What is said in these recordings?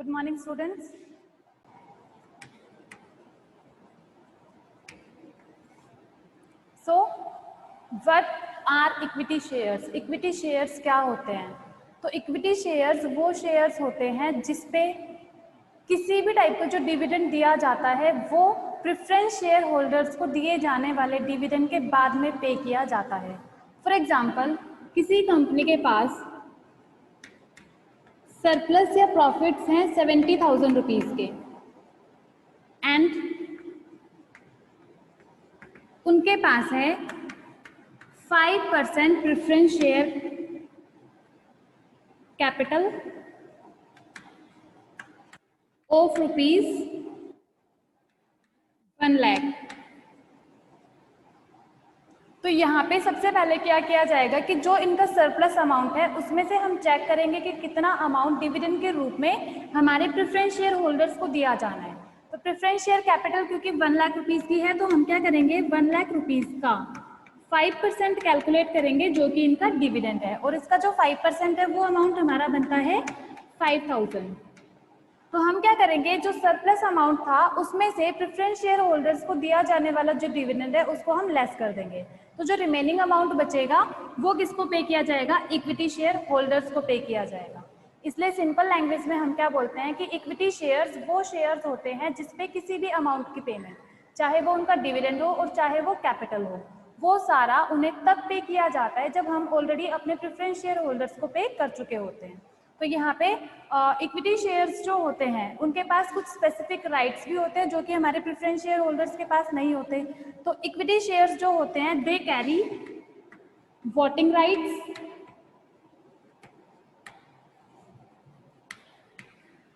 Good morning, students. So, what are equity shares? Equity shares क्या होते हैं? तो equity shares वो shares होते हैं जिसपे किसी भी टाइप का जो डिविडेंड दिया जाता है वो प्रेफरेंस शेयर होल्डर्स को दिए जाने वाले डिविडेंड के बाद में पे किया जाता है। फॉर एग्जाम्पल, किसी कंपनी के पास सरप्लस या प्रॉफिट्स हैं 70,000 रुपीज के एंड उनके पास है 5% preference share capital of rupees 1 lakh. तो यहाँ पे सबसे पहले क्या किया जाएगा कि जो इनका सरप्लस अमाउंट है उसमें से हम चेक करेंगे कि कितना अमाउंट डिविडेंड के रूप में हमारे प्रेफरेंस शेयर होल्डर्स को दिया जाना है। तो प्रेफरेंस शेयर कैपिटल क्योंकि 1 लाख रुपीज की है तो हम क्या करेंगे 1 लाख रुपीज का 5% कैलकुलेट करेंगे जो कि इनका डिविडेंड है, और इसका जो 5% है वो अमाउंट हमारा बनता है 5,000। तो हम क्या करेंगे, जो सरप्लस अमाउंट था उसमें से प्रेफरेंस शेयर होल्डर्स को दिया जाने वाला जो डिविडेंड है उसको हम लेस कर देंगे। तो जो रिमेनिंग अमाउंट बचेगा वो किसको पे किया जाएगा, इक्विटी शेयर होल्डर्स को पे किया जाएगा। इसलिए सिंपल लैंग्वेज में हम क्या बोलते हैं कि इक्विटी शेयर्स वो शेयर्स होते हैं जिसपे किसी भी अमाउंट की पेमेंट, चाहे वो उनका डिविडेंड हो और चाहे वो कैपिटल हो, वो सारा उन्हें तब पे किया जाता है जब हम ऑलरेडी अपने प्रेफरेंस शेयर होल्डर्स को पे कर चुके होते हैं। तो यहाँ पे इक्विटी शेयर्स जो होते हैं उनके पास कुछ स्पेसिफिक राइट्स भी होते हैं जो कि हमारे प्रेफरेंस शेयर होल्डर्स के पास नहीं होते। तो इक्विटी शेयर्स जो होते हैं they carry voting rights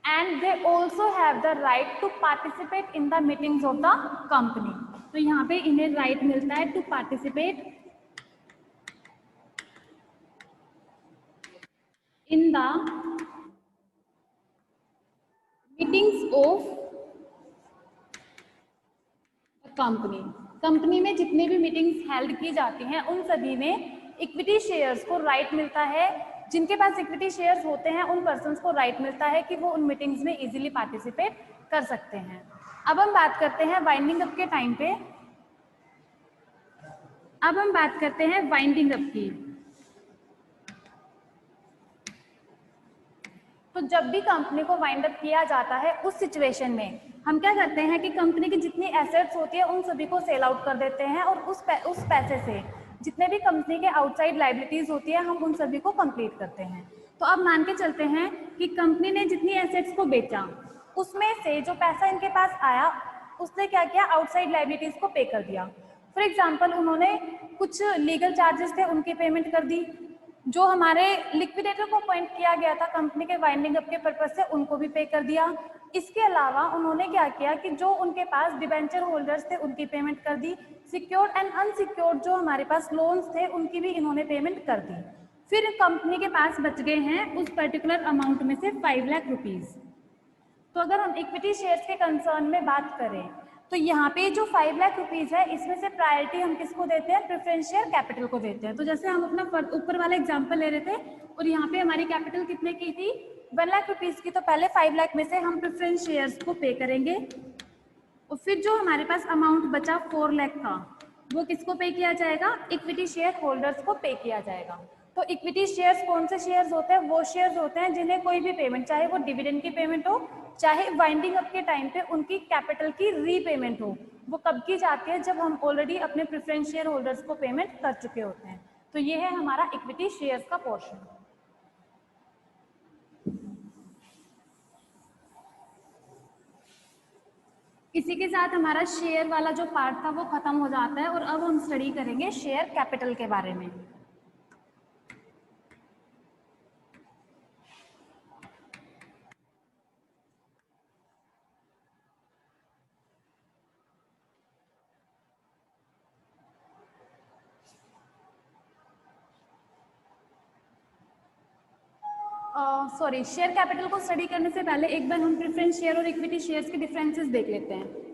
and they also have the right to participate in the meetings of the company. तो यहाँ पे इन्हें राइट मिलता है to participate in the meetings of company. Company में जितनी भी मीटिंग्स हेल्ड की जाती हैं उन सभी में इक्विटी शेयर्स को राइट मिलता है। जिनके पास इक्विटी शेयर्स होते हैं उन पर्सन्स को राइट मिलता है कि वो उन मीटिंग्स में इजीली पार्टिसिपेट कर सकते हैं। अब हम बात करते हैं वाइंडिंग अप के टाइम पे। अब हम बात करते हैं वाइंडिंग अप की। तो जब भी कंपनी को वाइंड अप किया जाता है उस सिचुएशन में हम क्या करते हैं कि कंपनी की जितनी एसेट्स होती है उन सभी को सेल आउट कर देते हैं और उस पैसे से जितने भी कंपनी के आउटसाइड लाइबिलिटीज होती है हम उन सभी को कंप्लीट करते हैं। तो अब मान के चलते हैं कि कंपनी ने जितनी एसेट्स को बेचा उसमें से जो पैसा इनके पास आया उसने क्या किया, आउटसाइड लाइबिलिटीज को पे कर दिया। फॉर एग्जाम्पल, उन्होंने कुछ लीगल चार्जेस थे उनकी पेमेंट कर दी, जो हमारे लिक्विडेटर को अपॉइंट किया गया था कंपनी के वाइंडिंग अप के पर्पज से उनको भी पे कर दिया। इसके अलावा उन्होंने क्या किया कि जो उनके पास डिबेंचर होल्डर्स थे उनकी पेमेंट कर दी। सिक्योर्ड एंड अनसिक्योर्ड जो हमारे पास लोन्स थे उनकी भी इन्होंने पेमेंट कर दी। फिर कंपनी के पास बच गए हैं उस पर्टिकुलर अमाउंट में से 5 लाख रुपीज। तो अगर हम इक्विटी शेयर्स के कंसर्न में बात करें तो यहाँ पे जो 5 लाख रुपीज है इसमें से प्रायोरिटी हम किसको देते हैं, प्रेफरेंस शेयर कैपिटल को देते हैं। तो जैसे हम अपना ऊपर वाला एग्जांपल ले रहे थे और यहाँ पे हमारी कैपिटल कितने की थी, 1 लाख रुपीज की, तो पहले 5 लाख में से हम प्रेफरेंस शेयर्स को पे करेंगे और फिर जो हमारे पास अमाउंट बचा 4 लाख का वो किसको पे किया जाएगा, इक्विटी शेयर होल्डर्स को पे किया जाएगा। तो इक्विटी शेयर्स कौन से शेयर्स होते हैं, वो शेयर्स होते हैं जिन्हें कोई भी पेमेंट, चाहे वो डिविडेंड की पेमेंट हो चाहे वाइंडिंग अप के टाइम पे उनकी कैपिटल की रीपेमेंट हो, वो कब की जाती है, जब हम ऑलरेडी अपने प्रेफरेंस शेयर होल्डर्स को पेमेंट कर चुके होते हैं। तो ये है हमारा इक्विटी शेयर्स का पोर्शन। इसी के साथ हमारा शेयर वाला जो पार्ट था वो खत्म हो जाता है और अब हम स्टडी करेंगे शेयर कैपिटल के बारे में। सॉरी, शेयर कैपिटल को स्टडी करने से पहले एक बार हम प्रेफरेंस शेयर और इक्विटी शेयर्स के डिफरेंसेस देख लेते हैं।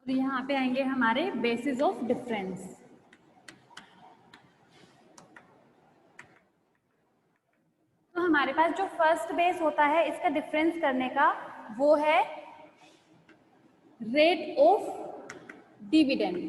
तो यहाँ पे आएंगे हमारे बेसिस ऑफ डिफरेंस। तो हमारे पास जो फर्स्ट बेस होता है इसका डिफरेंस करने का, वो है रेट ऑफ डिविडेंड।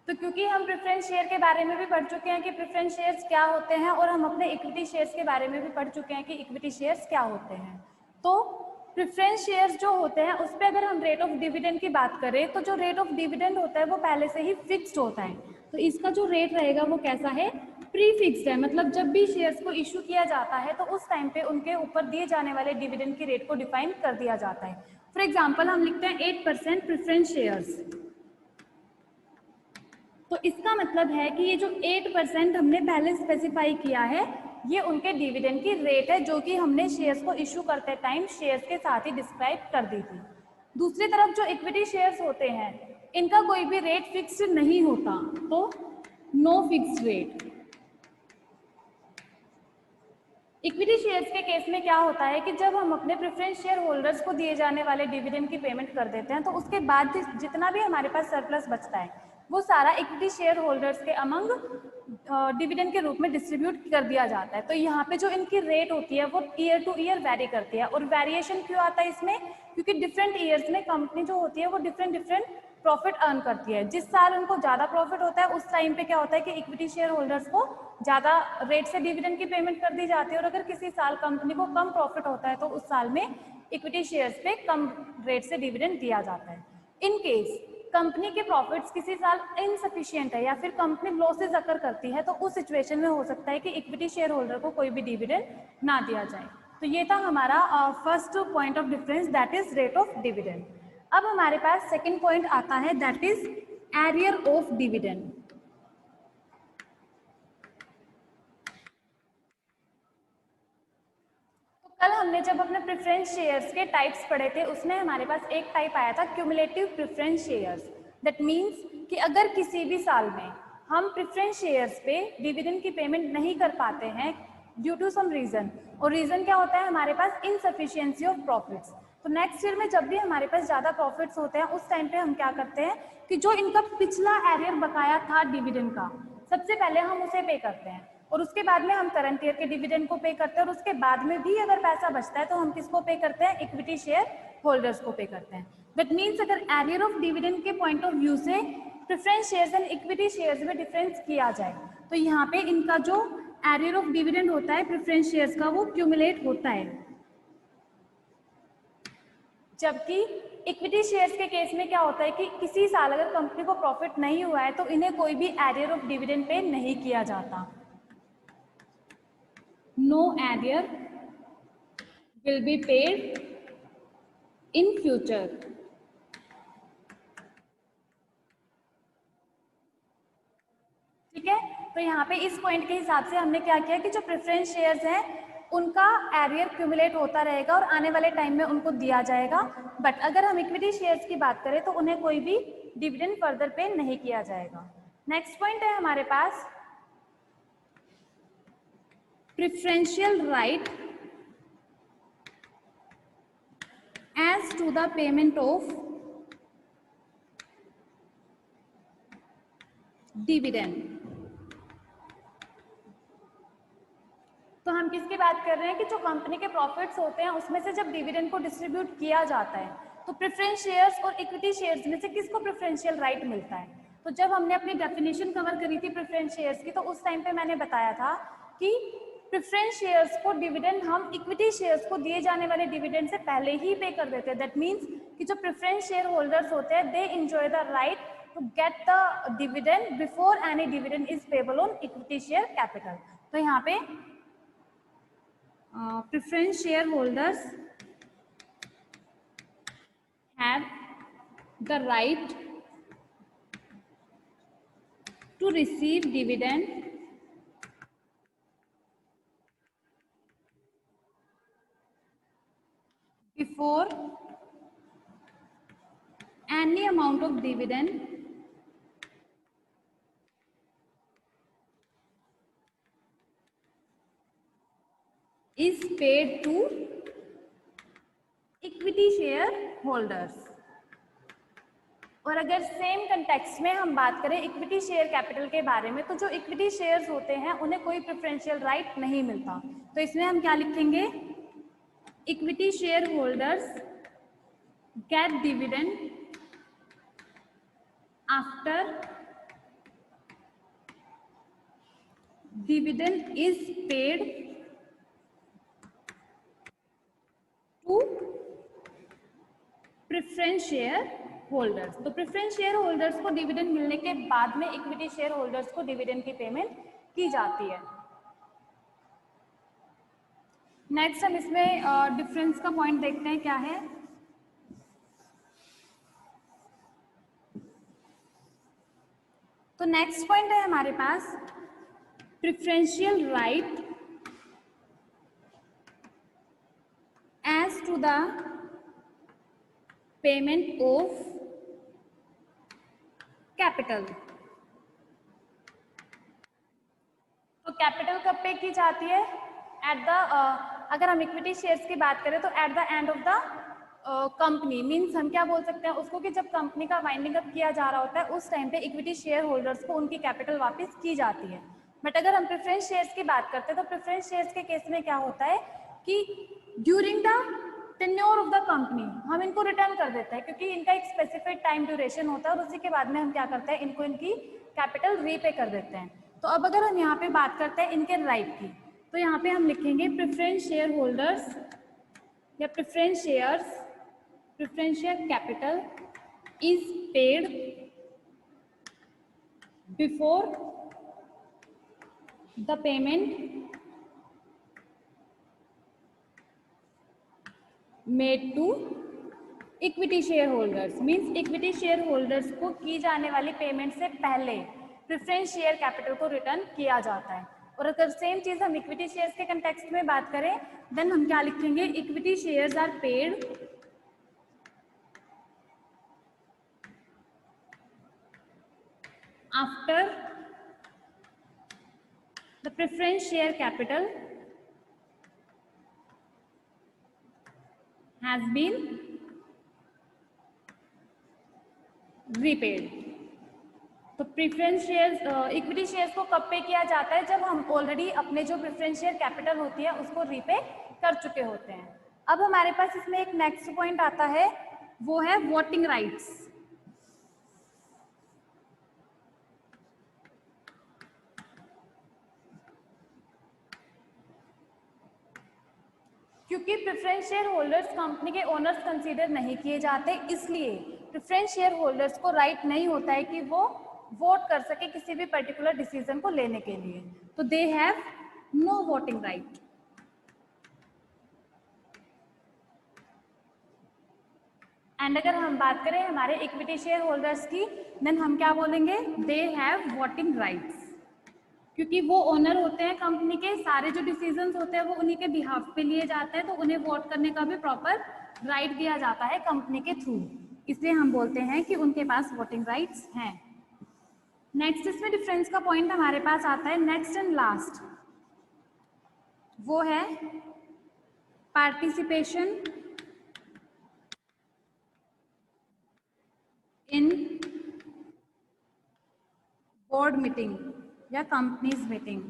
तो क्योंकि हम प्रेफरेंस शेयर के बारे में भी पढ़ चुके हैं कि प्रेफरेंस शेयर्स क्या होते हैं, और हम अपने इक्विटी शेयर्स के बारे में भी पढ़ चुके हैं कि इक्विटी शेयर्स क्या होते हैं, तो प्रेफरेंस शेयर्स जो होते हैं उस पर अगर हम रेट ऑफ डिविडेंड की बात करें तो जो रेट ऑफ डिविडेंड होता है वो पहले से ही फिक्स्ड होता है। तो इसका जो रेट रहेगा वो कैसा है, प्री फिक्स्ड है। मतलब जब भी शेयर्स को इशू किया जाता है तो उस टाइम पे उनके ऊपर दिए जाने वाले डिविडेंड की रेट को डिफाइन कर दिया जाता है। फॉर एग्जाम्पल हम लिखते हैं 8% प्रेफरेंस शेयर्स। तो इसका मतलब है कि ये जो 8% हमने पहले स्पेसिफाई किया है ये उनके डिविडेंड की रेट है, जो कि हमने शेयर्स को इशू करते टाइम शेयर्स के साथ ही डिस्क्राइब कर दी थी। दूसरी तरफ जो इक्विटी शेयर्स होते हैं इनका कोई भी रेट फिक्स्ड नहीं होता, तो no fixed rate. Equity shares के केस में क्या होता है कि जब हम अपने प्रेफरेंस शेयर होल्डर्स को दिए जाने वाले डिविडेंड की पेमेंट कर देते हैं तो उसके बाद जितना भी हमारे पास सरप्लस बचता है वो सारा इक्विटी शेयर होल्डर्स के अमंग डिविडेंड के रूप में डिस्ट्रीब्यूट कर दिया जाता है। तो यहाँ पे जो इनकी रेट होती है वो ईयर टू ईयर वेरी करती है। और वेरिएशन क्यों आता है इसमें, क्योंकि डिफरेंट ईयर्स में कंपनी जो होती है वो डिफरेंट प्रॉफिट अर्न करती है। जिस साल उनको ज़्यादा प्रॉफिट होता है उस टाइम पे क्या होता है कि इक्विटी शेयर होल्डर्स को ज़्यादा रेट से डिविडेंड की पेमेंट कर दी जाती है, और अगर किसी साल कंपनी को कम प्रॉफिट होता है तो उस साल में इक्विटी शेयर्स पे कम रेट से डिविडेंड दिया जाता है। इन केस कंपनी के प्रॉफिट्स किसी साल इनसफिशिएंट है या फिर कंपनी लॉसेज अकर करती है तो उस सिचुएशन में हो सकता है कि इक्विटी शेयर होल्डर को कोई भी डिविडेंड ना दिया जाए। तो ये था हमारा first point of difference, that is rate of dividend. अब हमारे पास सेकंड पॉइंट आता है, that is arrear of dividend. कल हमने जब अपने प्रेफरेंस शेयर्स के टाइप्स पढ़े थे उसमें हमारे पास एक टाइप आया था cumulative preference shares. That means कि अगर किसी भी साल में हम प्रेफरेंस शेयर्स पे डिविडेंड की पेमेंट नहीं कर पाते हैं ड्यू टू सम रीजन, और रीजन क्या होता है हमारे पास इनसफिशियंसी ऑफ प्रॉफिट्स, तो नेक्स्ट ईयर में जब भी हमारे पास ज़्यादा प्रॉफिट्स होते हैं उस टाइम पे हम क्या करते हैं कि जो इनका पिछला एरियर बकाया था डिविडेंड का सबसे पहले हम उसे पे करते हैं, और उसके बाद में हम करंट ईयर के डिविडेंड को पे करते हैं, और उसके बाद में भी अगर पैसा बचता है तो हम किसको पे करते हैं, इक्विटी शेयर होल्डर्स को पे करते हैं। दैट मीन्स अगर एरियर ऑफ डिविडेंड के पॉइंट ऑफ व्यू से preference shares and equity shares में डिफरेंस किया जाए तो यहाँ पे इनका जो एरियर ऑफ डिविडेंड होता है प्रेफरेंस शेयर्स का वो क्यूमुलेट होता है, जबकि इक्विटी शेयर्स के केस में क्या होता है कि किसी साल अगर कंपनी को प्रॉफिट नहीं हुआ है तो इन्हें कोई भी एरियर ऑफ डिविडेंड पे नहीं किया जाता। No arrear will be paid in future. ठीक है, तो यहाँ पे इस पॉइंट के हिसाब से हमने क्या किया कि जो प्रेफरेंस शेयर्स हैं उनका एरियर क्यूमुलेट होता रहेगा और आने वाले टाइम में उनको दिया जाएगा। बट अगर हम इक्विटी शेयर्स की बात करें तो उन्हें कोई भी डिविडेंड फर्दर पे नहीं किया जाएगा। नेक्स्ट पॉइंट है हमारे पास preferential right as to the payment of dividend। तो हम किसकी बात कर रहे हैं कि जो कंपनी के प्रॉफिट्स होते हैं उसमें से जब डिविडेंड को डिस्ट्रीब्यूट किया जाता है तो प्रेफरेंस शेयर्स और इक्विटी शेयर्स में से किसको प्रेफरेंशियल राइट मिलता है। तो जब हमने अपनी डेफिनेशन कवर करी थी प्रेफरेंस शेयर्स की तो उस टाइम पे मैंने बताया था कि प्रेफरेंस शेयर्स को डिविडेंड हम इक्विटी शेयर्स को दिए जाने वाले डिविडेंड से पहले ही पे कर देते हैं। दैट मीन्स कि जो प्रेफरेंस शेयर होल्डर्स होते हैं they enjoy the right to get the dividend before any dividend is payable on equity share capital. तो यहाँ पे preference shareholders have the right to receive dividend before any amount of dividend is paid to equity share holders. और अगर same context में हम बात करें equity share capital के बारे में, तो जो इक्विटी शेयर्स होते हैं उन्हें कोई प्रेफरेंशियल राइट नहीं मिलता। तो इसमें हम क्या लिखेंगे, equity share holders get dividend after dividend is paid to preference share holders. तो प्रेफरेंस शेयर होल्डर्स को डिविडेंड मिलने के बाद में इक्विटी शेयर होल्डर्स को डिविडेंड की पेमेंट की जाती है। नेक्स्ट हम इसमें डिफरेंस का पॉइंट देखते हैं क्या है। तो नेक्स्ट पॉइंट है हमारे पास preferential right as to the payment of capital. तो कैपिटल कब पे की जाती है, एट द अगर हम इक्विटी शेयर्स की बात करें तो at the end of the company, means हम क्या बोल सकते हैं उसको कि जब कंपनी का वाइंडिंग अप किया जा रहा होता है उस टाइम पे इक्विटी शेयर होल्डर्स को उनकी कैपिटल वापस की जाती है। बट अगर हम प्रेफरेंस शेयर्स की बात करते हैं तो प्रेफरेंस शेयर्स के केस में क्या होता है कि during the tenure of the company हम इनको रिटर्न कर देते हैं, क्योंकि इनका एक स्पेसिफिक टाइम ड्यूरेशन होता है और उसी के बाद में हम क्या करते हैं इनको इनकी कैपिटल रीपे कर देते हैं। तो अब अगर हम यहाँ पे बात करते हैं इनके राइट की, तो यहाँ पे हम लिखेंगे प्रेफरेंस शेयर होल्डर्स या preference share capital is paid before the payment made to equity share holders. Means equity share holders को की जाने वाली पेमेंट से पहले प्रेफरेंस शेयर कैपिटल को रिटर्न किया जाता है। और अगर सेम चीज हम इक्विटी शेयर्स के कंटेक्स्ट में बात करें देन हम क्या लिखेंगे, equity shares are paid after the preference share capital has been repaid। तो प्रेफरेंस शेयर्स इक्विटी शेयर्स को कब पे किया जाता है, जब हम ऑलरेडी अपने जो प्रेफरेंस शेयर कैपिटल होती है उसको रीपे कर चुके होते हैं। अब हमारे पास इसमें एक नेक्स्ट पॉइंट आता है, वो है वोटिंग राइट्स। क्योंकि प्रेफरेंस शेयर होल्डर्स कंपनी के ओनर्स कंसीडर नहीं किए जाते, इसलिए प्रेफरेंस शेयर होल्डर्स को राइट नहीं होता है कि वो वोट कर सके किसी भी पर्टिकुलर डिसीजन को लेने के लिए। तो they have no voting right. And अगर हम बात करें हमारे इक्विटी शेयर होल्डर्स की, देन हम क्या बोलेंगे, दे हैव वोटिंग राइट्स। क्योंकि वो ओनर होते हैं कंपनी के, सारे जो डिसीजंस होते हैं वो उन्हीं के बिहाफ पे लिए जाते हैं, तो उन्हें वोट करने का भी प्रॉपर राइट दिया जाता है कंपनी के थ्रू, इसलिए हम बोलते हैं कि उनके पास वोटिंग राइट्स हैं। नेक्स्ट इसमें डिफरेंस का पॉइंट हमारे पास आता है नेक्स्ट एंड लास्ट, वो है पार्टिसिपेशन इन बोर्ड मीटिंग या कंपनीज मीटिंग।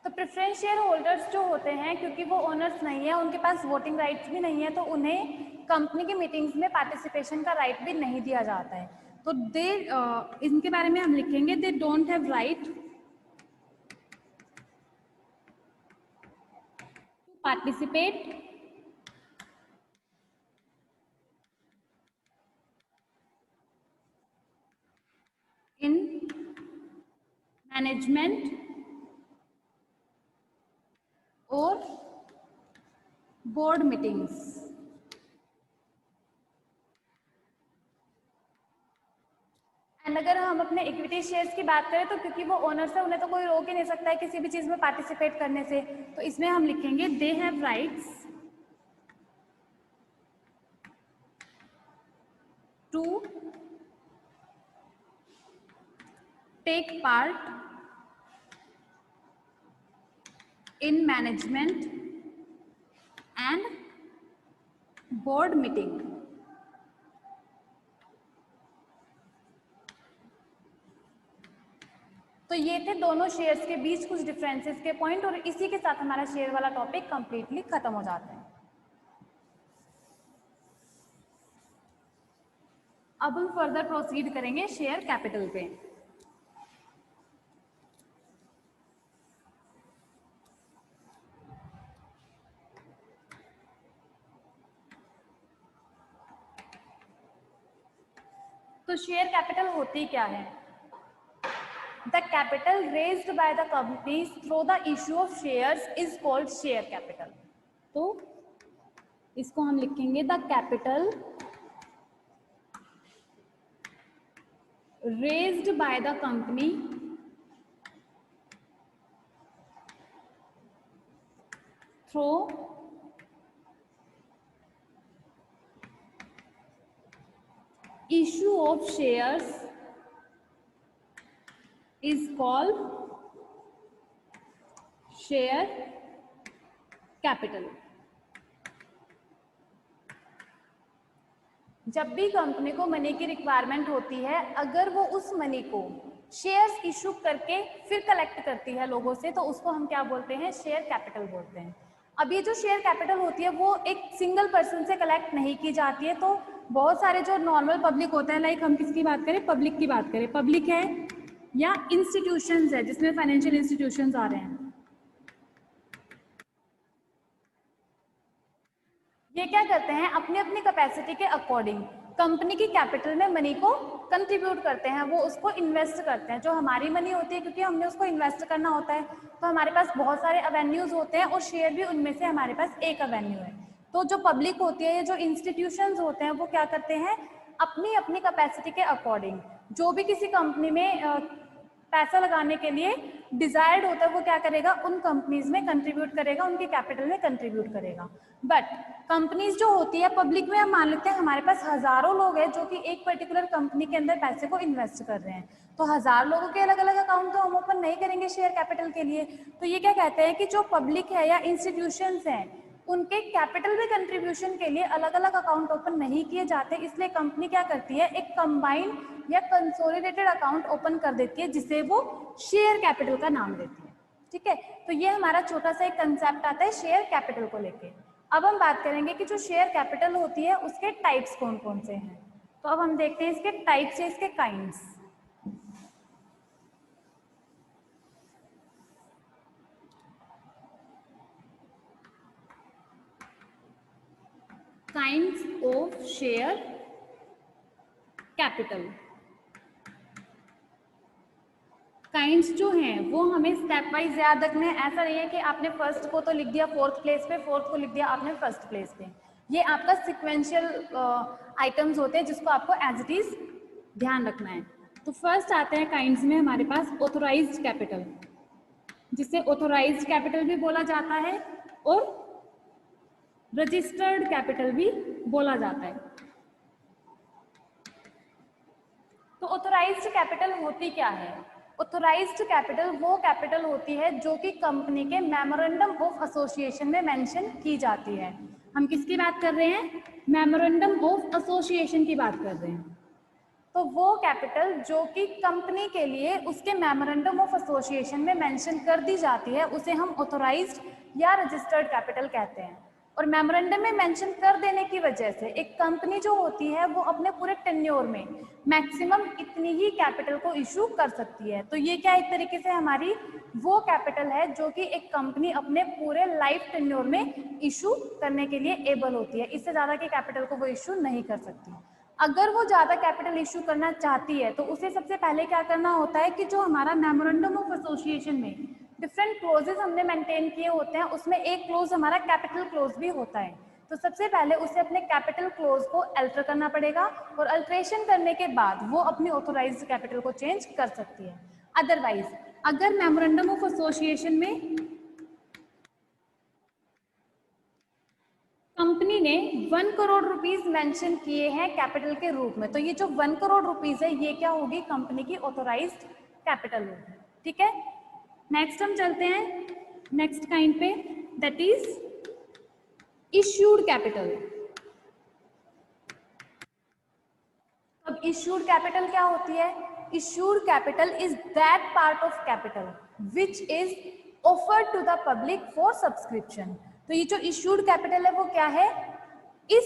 तो प्रेफरेंस शेयर होल्डर्स जो होते हैं, क्योंकि वो ओनर्स नहीं है, उनके पास वोटिंग राइट्स भी नहीं है, तो उन्हें कंपनी की मीटिंग्स में पार्टिसिपेशन का राइट भी नहीं दिया जाता है। तो दे इनके बारे में हम लिखेंगे, they don't have right to participate in management और बोर्ड मीटिंग्स। एंड अगर हम अपने इक्विटी शेयर्स की बात करें तो क्योंकि वो ओनर्स है, उन्हें तो कोई रोक ही नहीं सकता है किसी भी चीज में पार्टिसिपेट करने से, तो इसमें हम लिखेंगे they have rights to take part in management and board meeting. तो ये थे दोनों शेयर्स के बीच कुछ डिफरेंसेस के पॉइंट, और इसी के साथ हमारा शेयर वाला टॉपिक कंप्लीटली खत्म हो जाता है। अब हम फर्दर प्रोसीड करेंगे शेयर कैपिटल पे। तो शेयर कैपिटल होती क्या है? The capital raised by the companies through the issue of shares is called share capital. तो इसको हम लिखेंगे the capital raised by the company through issue of shares is called share capital। जब भी company को मनी की requirement होती है, अगर वो उस मनी को शेयर्स इशू करके फिर कलेक्ट करती है लोगों से, तो उसको हम क्या बोलते हैं? शेयर कैपिटल बोलते हैं। अब ये जो शेयर कैपिटल होती है वो एक सिंगल पर्सन से कलेक्ट नहीं की जाती है। तो बहुत सारे जो नॉर्मल पब्लिक होता है, लाइक हम किसकी बात करें? पब्लिक की बात करें, पब्लिक है या इंस्टीट्यूशंस है, जिसमें फाइनेंशियल इंस्टीट्यूशंस आ रहे हैं, ये क्या करते हैं? अपनी अपनी कैपेसिटी के अकॉर्डिंग कंपनी की कैपिटल में मनी को कंट्रीब्यूट करते हैं, वो उसको इन्वेस्ट करते हैं। जो हमारी मनी होती है, क्योंकि हमने उसको इन्वेस्ट करना होता है, तो हमारे पास बहुत सारे अवेन्यूज होते हैं और शेयर भी उनमें से हमारे पास एक अवेन्यू है। तो जो पब्लिक होती है, जो इंस्टीट्यूशंस होते हैं, वो क्या करते हैं? अपनी अपनी कैपेसिटी के अकॉर्डिंग जो भी किसी कंपनी में पैसा लगाने के लिए डिजायर्ड होता है, वो क्या करेगा? उन कंपनीज में कंट्रीब्यूट करेगा, उनके कैपिटल में कंट्रीब्यूट करेगा। बट कंपनीज जो होती है पब्लिक में, हम मान लेते हैं हमारे पास हजारों लोग हैं जो कि एक पर्टिकुलर कंपनी के अंदर पैसे को इन्वेस्ट कर रहे हैं, तो 1000 लोगों के अलग अलग अकाउंट तो हम ओपन नहीं करेंगे शेयर कैपिटल के लिए। तो ये क्या कहते हैं कि जो पब्लिक है या इंस्टीट्यूशंस हैं, उनके कैपिटल में कंट्रीब्यूशन के लिए अलग अलग अकाउंट ओपन नहीं किए जाते, इसलिए कंपनी क्या करती है? एक कंबाइंड या कंसोलिडेटेड अकाउंट ओपन कर देती है, जिसे वो शेयर कैपिटल का नाम देती है। ठीक है, तो ये हमारा छोटा सा एक कंसेप्ट आता है शेयर कैपिटल को लेके। अब हम बात करेंगे कि जो शेयर कैपिटल होती है उसके टाइप्स कौन कौन से हैं। तो अब हम देखते हैं इसके टाइप्स या इसके kinds. Kinds of share capital. Kinds जो हैं वो हमें स्टेप वाइज याद रखने हैं। ऐसा नहीं है कि आपने फर्स्ट को तो लिख दिया फोर्थ प्लेस पे, फोर्थ को लिख दिया आपने फर्स्ट प्लेस पे। ये आपका सिक्वेंशियल आइटम्स होते हैं जिसको आपको एज इट इज ध्यान रखना है। तो फर्स्ट आते हैं काइंड्स में हमारे पास ऑथोराइज्ड कैपिटल, जिसे ऑथोराइज्ड कैपिटल भी बोला जाता है और रजिस्टर्ड कैपिटल भी बोला जाता है। तो ऑथोराइज्ड कैपिटल होती क्या है? ऑथोराइज्ड कैपिटल वो कैपिटल होती है जो कि कंपनी के मेमोरेंडम ऑफ एसोसिएशन में मेंशन की जाती है। हम किसकी बात कर रहे हैं? मेमोरेंडम ऑफ एसोसिएशन की बात कर रहे हैं। तो वो कैपिटल जो कि कंपनी के लिए उसके मेमोरेंडम ऑफ एसोसिएशन में मेंशन कर दी जाती है, उसे हम ऑथोराइज्ड या रजिस्टर्ड कैपिटल कहते हैं। और मेमोरेंडम में मेंशन कर देने की वजह से एक कंपनी जो होती है वो अपने पूरे टेन्योर में मैक्सिमम इतनी ही कैपिटल को इशू कर सकती है। तो ये क्या एक तरीके से हमारी वो कैपिटल है जो कि एक कंपनी अपने पूरे लाइफ टेन्योर में इशू करने के लिए एबल होती है। इससे ज़्यादा की कैपिटल को वो इशू नहीं कर सकती। अगर वो ज़्यादा कैपिटल इशू करना चाहती है तो उसे सबसे पहले क्या करना होता है कि जो हमारा मेमोरेंडम ऑफ एसोसिएशन में डिफरेंट क्लोजेस हमने मेंटेन किए होते हैं, उसमें एक क्लोज हमारा कैपिटल क्लोज भी होता है। तो सबसे पहले उसे अपने कैपिटल क्लोज को अल्टर करना पड़ेगा और अल्ट्रेशन करने के बाद वो अपनी ऑथोराइज्ड कैपिटल को चेंज कर सकती है। अदरवाइज अगर मेमोरेंडम ऑफ एसोसिएशन में कंपनी ने 1 करोड़ रुपीस मेंशन किए हैं कैपिटल के रूप में, तो ये जो 1 करोड़ रुपीस है ये क्या होगी? कंपनी की ऑथोराइज्ड कैपिटल होगी। ठीक है, नेक्स्ट हम चलते हैं नेक्स्ट काइंड पे, दैट इज इश्यूड कैपिटल। अब इश्यूड कैपिटल क्या होती है? Issued capital is that part of capital which is offered to the public for subscription. तो ये जो इश्यूड कैपिटल है वो क्या है? इस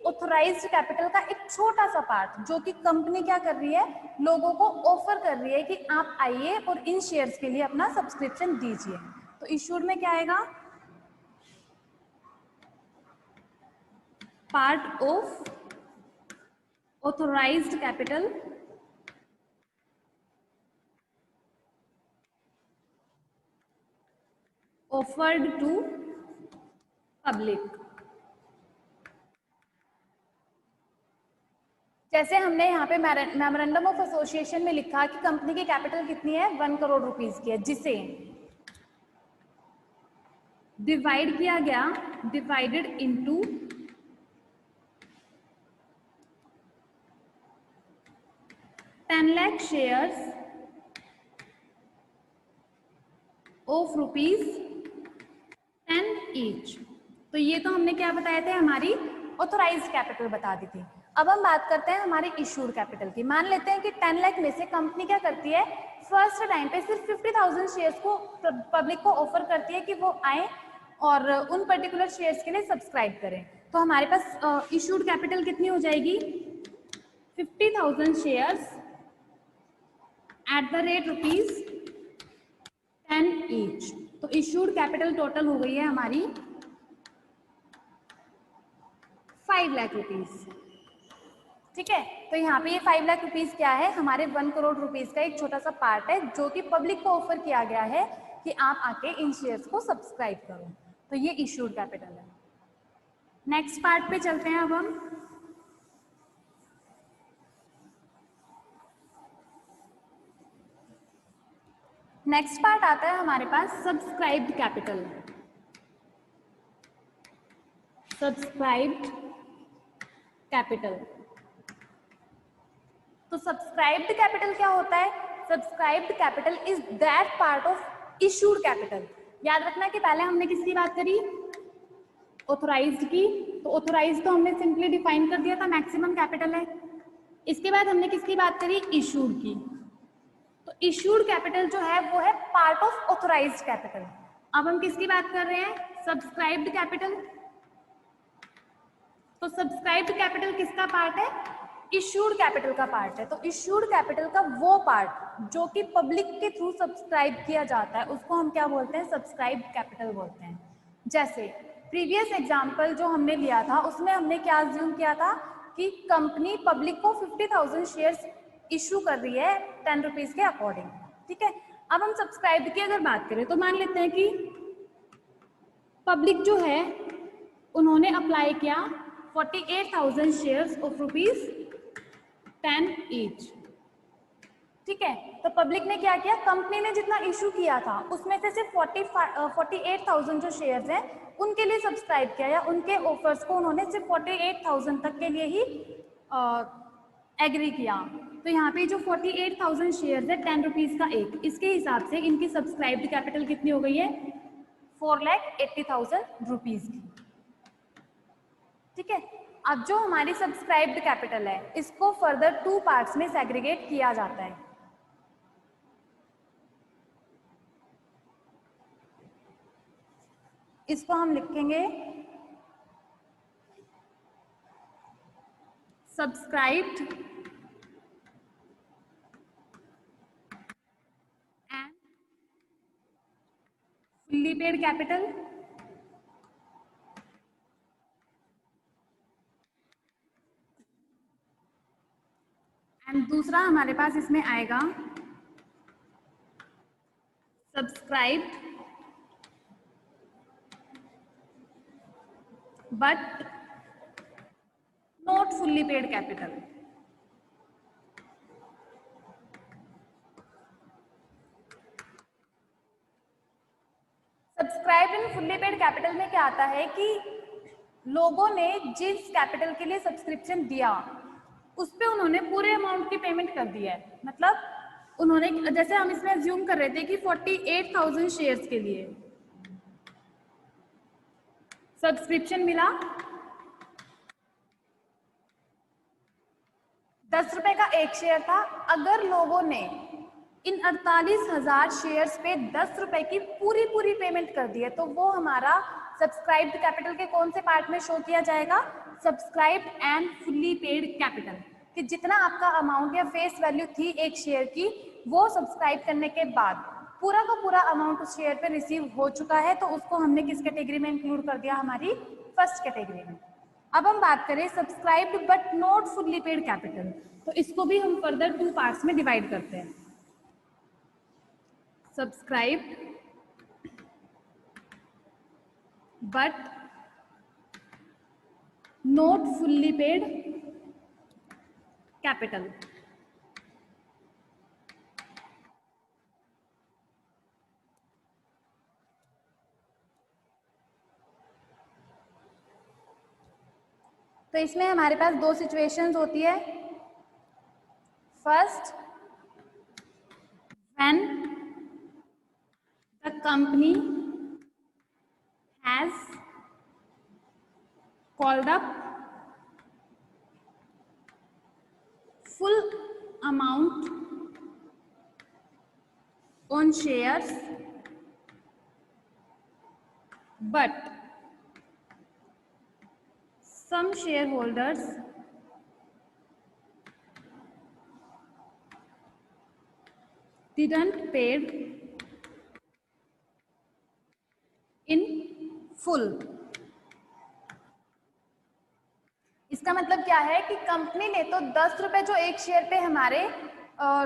ऑथोराइज्ड कैपिटल का एक छोटा सा पार्ट जो कि कंपनी क्या कर रही है, लोगों को ऑफर कर रही है कि आप आइए और इन शेयर्स के लिए अपना सब्सक्रिप्शन दीजिए। तो इश्यूड में क्या आएगा? Part of authorised capital offered to public. जैसे हमने यहाँ पे मेमोरेंडम ऑफ एसोसिएशन में लिखा कि कंपनी की कैपिटल कितनी है, 1 करोड़ रुपीस की है, जिसे डिवाइड किया गया, divided into 10 lakh shares of ₹10 each. तो ये तो हमने क्या बताया था, हमारी ऑथोराइज्ड कैपिटल बता दी थी। अब हम बात करते हैं हमारी इशूड कैपिटल की। मान लेते हैं कि 10 लाख में से कंपनी क्या करती है, फर्स्ट टाइम पे सिर्फ 50,000 शेयर्स को पब्लिक को ऑफर करती है कि वो आए और उन पर्टिकुलर शेयर्स के लिए सब्सक्राइब करें। तो हमारे पास इशूड कैपिटल कितनी हो जाएगी, 50,000 shares at the rate ₹10 each. तो इशूड कैपिटल टोटल हो गई है हमारी 5 लाख रुपीज। ठीक है, तो यहाँ पे ये 5 लाख रुपीज क्या है, हमारे 1 करोड़ रुपीज का एक छोटा सा पार्ट है जो कि पब्लिक को ऑफर किया गया है कि आप आके इन शेयर्स को सब्सक्राइब करो। तो ये इशूड कैपिटल है। नेक्स्ट पार्ट पे चलते हैं अब हम। नेक्स्ट पार्ट आता है हमारे पास सब्सक्राइब्ड कैपिटल। Subscribed capital. तो सब्सक्राइब्ड कैपिटल क्या होता है? Subscribed capital is that part of issued capital. याद रखना कि पहले हमने किसकी बात करी, ऑथोराइज्ड की। तो ऑथोराइज्ड तो हमने सिंपली डिफाइन कर दिया था, मैक्सिमम कैपिटल है। इसके बाद हमने किसकी बात करी, इशूड की। तो इशूड कैपिटल जो है वो है पार्ट ऑफ ऑथोराइज्ड कैपिटल। अब हम किसकी बात कर रहे हैं, सब्सक्राइब्ड कैपिटल। तो सब्सक्राइब्ड कैपिटल किसका पार्ट है, इशूड कैपिटल का पार्ट है। तो इशूड कैपिटल का वो पार्ट जो कि पब्लिक के थ्रू सब्सक्राइब किया जाता है उसको हम क्या बोलते हैं, सब्सक्राइब्ड कैपिटल बोलते हैं। जैसे प्रीवियस एग्जांपल जो हमने लिया था उसमें हमने क्या अज्यूम किया था कि कंपनी पब्लिक को 50,000 शेयर्स इशू कर रही है 10 रुपीज के अकॉर्डिंग। ठीक है, अब हम सब्सक्राइब की अगर बात करें तो मान लेते हैं कि पब्लिक जो है उन्होंने अप्लाई किया 48,000 शेयर्स ऑफ ₹10 ईच। ठीक है, तो पब्लिक ने क्या किया, कंपनी ने जितना इशू किया था उसमें से सिर्फ 48,000 जो शेयर्स हैं उनके लिए सब्सक्राइब किया, या उनके ऑफर्स को उन्होंने सिर्फ 48,000 तक के लिए ही एग्री किया। तो यहाँ पे जो 48,000 शेयर्स है 10 रुपीज का एक, इसके हिसाब से इनकी सब्सक्राइब्ड कैपिटल कितनी हो गई है, 4,80,000 रुपीज की। ठीक है, अब जो हमारी सब्सक्राइब्ड कैपिटल है इसको फर्दर 2 पार्ट्स में सेग्रीगेट किया जाता है। इसको हम लिखेंगे subscribed and fully paid capital. And दूसरा हमारे पास इसमें आएगा subscribed but not fully paid capital. Subscribe in fully paid capital में क्या आता है कि लोगों ने जिस कैपिटल के लिए सब्सक्रिप्शन दिया उस पे उन्होंने पूरे अमाउंट की पेमेंट कर दी है। मतलब उन्होंने, जैसे हम इसमें अज्यूम कर रहे थे कि 48,000 शेयर्स के लिए सब्सक्रिप्शन मिला 10 रुपए का एक शेयर था। अगर लोगों ने इन 48,000 शेयर्स पे 10 रुपए की पूरी पेमेंट कर दी है तो वो हमारा सब्सक्राइब्ड कैपिटल के कौन से पार्ट में शो किया जाएगा? Subscribed and fully paid capital, कि जितना आपका अमाउंट या फेस वैल्यू थी एक शेयर की, वो सब्सक्राइब करने के बाद पूरा का पूरा अमाउंट उस शेयर पे रिसीव हो चुका है, तो उसको हमने किस कैटेगरी में इंक्लूड कर दिया? हमारी फर्स्ट कैटेगरी में। अब हम बात करें subscribed but not fully paid capital, तो इसको भी हम फर्दर 2 पार्ट्स में डिवाइड करते हैं। Subscribed but not fully paid capital. तो इसमें हमारे पास 2 सिचुएशंस होती है। First, when the company has called up full amount on shares but some shareholders didn't pay in full। इसका मतलब क्या है कि कंपनी ने तो 10 रुपए जो एक शेयर पे हमारे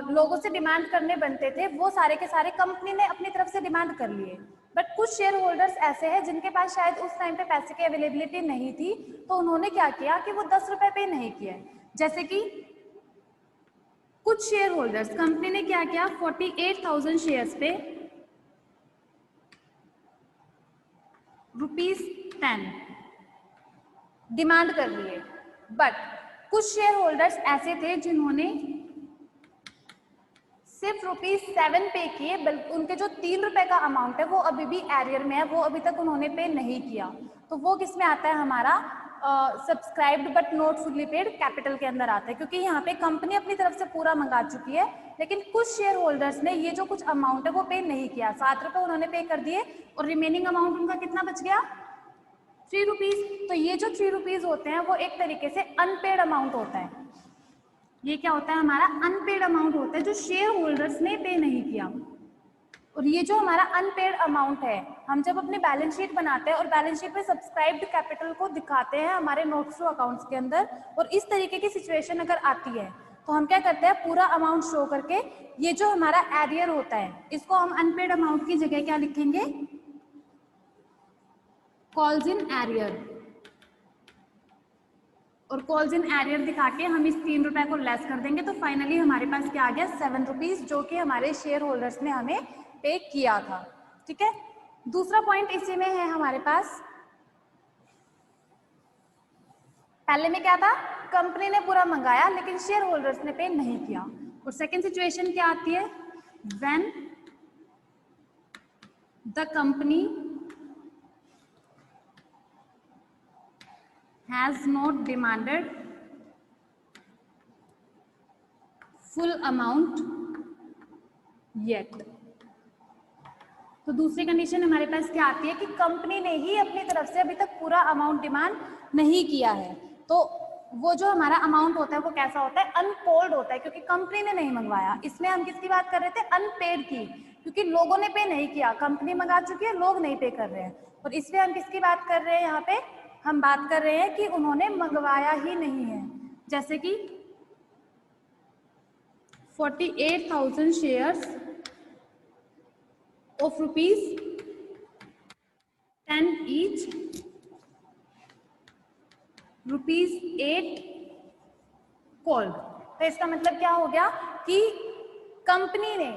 लोगों से डिमांड करने बनते थे, वो सारे के सारे कंपनी ने अपनी तरफ से डिमांड कर लिए। बट कुछ शेयर होल्डर्स ऐसे हैं जिनके पास शायद उस टाइम पे पैसे की अवेलेबिलिटी नहीं थी, तो उन्होंने क्या किया कि वो 10 रुपए पे नहीं किया। जैसे कि कुछ शेयर होल्डर्स, कंपनी ने क्या किया, 48,000 शेयर्स पे ₹10 डिमांड कर लिए। बट कुछ शेयर होल्डर्स ऐसे थे जिन्होंने सिर्फ ₹7 पे किए, बल्कि उनके जो 3 रुपए का अमाउंट है वो अभी भी एरियर में है, वो अभी तक उन्होंने पे नहीं किया। तो वो किस में आता है? हमारा subscribed but not fully paid capital के अंदर आता है, क्योंकि यहाँ पे कंपनी अपनी तरफ से पूरा मंगा चुकी है, लेकिन कुछ शेयर होल्डर्स ने ये जो कुछ अमाउंट है वो पे नहीं किया। 7 रुपए उन्होंने पे कर दिए और रिमेनिंग अमाउंट उनका कितना बच गया? ₹3। तो ये जो ₹3 होते हैं वो एक तरीके से अनपेड अमाउंट होता है। ये क्या होता है? हमारा अनपेड अमाउंट होता है जो शेयर होल्डर्स ने पे नहीं किया। और ये जो हमारा अनपेड अमाउंट है, हम जब अपनी बैलेंस शीट बनाते हैं और बैलेंस शीट में सब्सक्राइब्ड कैपिटल को दिखाते हैं हमारे नोट्स टू अकाउंट्स के अंदर, और इस तरीके की सिचुएशन अगर आती है तो हम क्या करते हैं? पूरा अमाउंट शो करके ये जो हमारा एरियर होता है इसको हम अनपेड अमाउंट की जगह क्या लिखेंगे? Calls in arrear. और कॉल्स इन एरियर दिखा के हम इस 3 रुपए को लेस कर देंगे, तो फाइनली हमारे पास क्या आ गया? ₹7, जो कि हमारे शेयर होल्डर्स ने हमें पे किया था। ठीक है, दूसरा पॉइंट इसी में है हमारे पास। पहले में क्या था? कंपनी ने पूरा मंगाया लेकिन शेयर होल्डर्स ने पे नहीं किया। और सेकेंड सिचुएशन क्या आती है? When the company has not demanded full amount yet। तो दूसरी कंडीशन हमारे पास क्या आती है कि कंपनी ने ही अपनी तरफ से अभी तक पूरा अमाउंट डिमांड नहीं किया है, तो वो जो हमारा अमाउंट होता है वो कैसा होता है? अनकॉल्ड होता है, क्योंकि कंपनी ने नहीं मंगवाया। इसमें हम किसकी बात कर रहे थे? अनपेड की, क्योंकि लोगों ने पे नहीं किया, कंपनी मंगा चुकी है, लोग नहीं पे कर रहे हैं। और इसमें हम किसकी बात कर रहे हैं? यहाँ पे हम बात कर रहे हैं कि उन्होंने मंगवाया ही नहीं है। जैसे कि 48,000 शेयर्स ऑफ ₹10 ईच, ₹8 कॉल्ड। तो इसका मतलब क्या हो गया कि कंपनी ने